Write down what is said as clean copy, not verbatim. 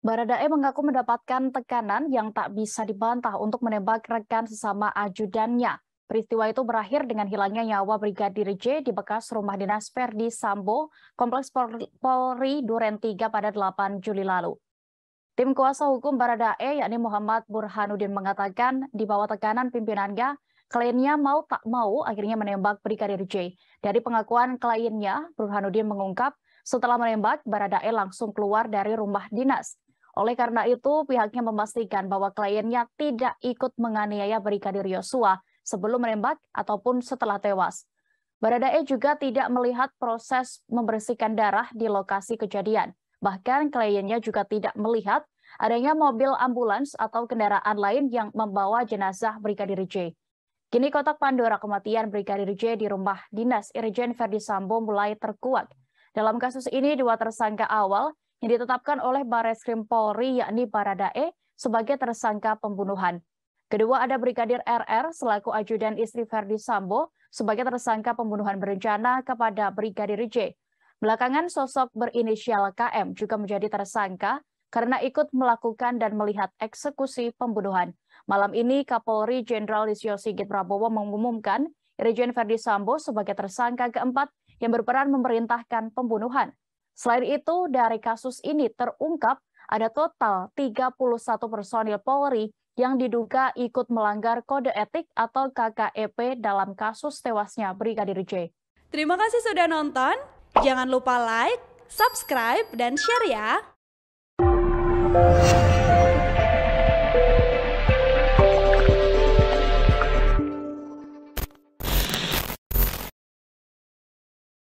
Baradae mengaku mendapatkan tekanan yang tak bisa dibantah untuk menembak rekan sesama ajudannya. Peristiwa itu berakhir dengan hilangnya nyawa Brigadir J di bekas rumah dinas Verdi Sambo, Kompleks Polri Duren 3 pada 8 Juli lalu. Tim kuasa hukum Baradae, yakni Muhammad Burhanuddin, mengatakan di bawah tekanan pimpinannya, kliennya mau tak mau akhirnya menembak Brigadir J. Dari pengakuan kliennya, Burhanuddin mengungkap setelah menembak, Baradae langsung keluar dari rumah dinas. Oleh karena itu, pihaknya memastikan bahwa kliennya tidak ikut menganiaya Brigadir Yosua sebelum menembak ataupun setelah tewas. Baradae juga tidak melihat proses membersihkan darah di lokasi kejadian. Bahkan kliennya juga tidak melihat adanya mobil ambulans atau kendaraan lain yang membawa jenazah Brigadir J. Kini kotak Pandora kematian Brigadir J di rumah dinas Irjen Verdi Sambo mulai terkuak. Dalam kasus ini, dua tersangka awal yang ditetapkan oleh Barreskrim Polri yakni Baradae sebagai tersangka pembunuhan. Kedua ada Brigadir RR selaku ajudan istri Verdi Sambo sebagai tersangka pembunuhan berencana kepada Brigadir J. Belakangan sosok berinisial KM juga menjadi tersangka karena ikut melakukan dan melihat eksekusi pembunuhan. Malam ini Kapolri Jenderal Listio Sigit Prabowo mengumumkan Irjen Verdi Sambo sebagai tersangka keempat yang berperan memerintahkan pembunuhan. Selain itu, dari kasus ini terungkap ada total 31 personil Polri yang diduga ikut melanggar kode etik atau KKEP dalam kasus tewasnya Brigadir J. Terima kasih sudah nonton. Jangan lupa like, subscribe, dan share ya.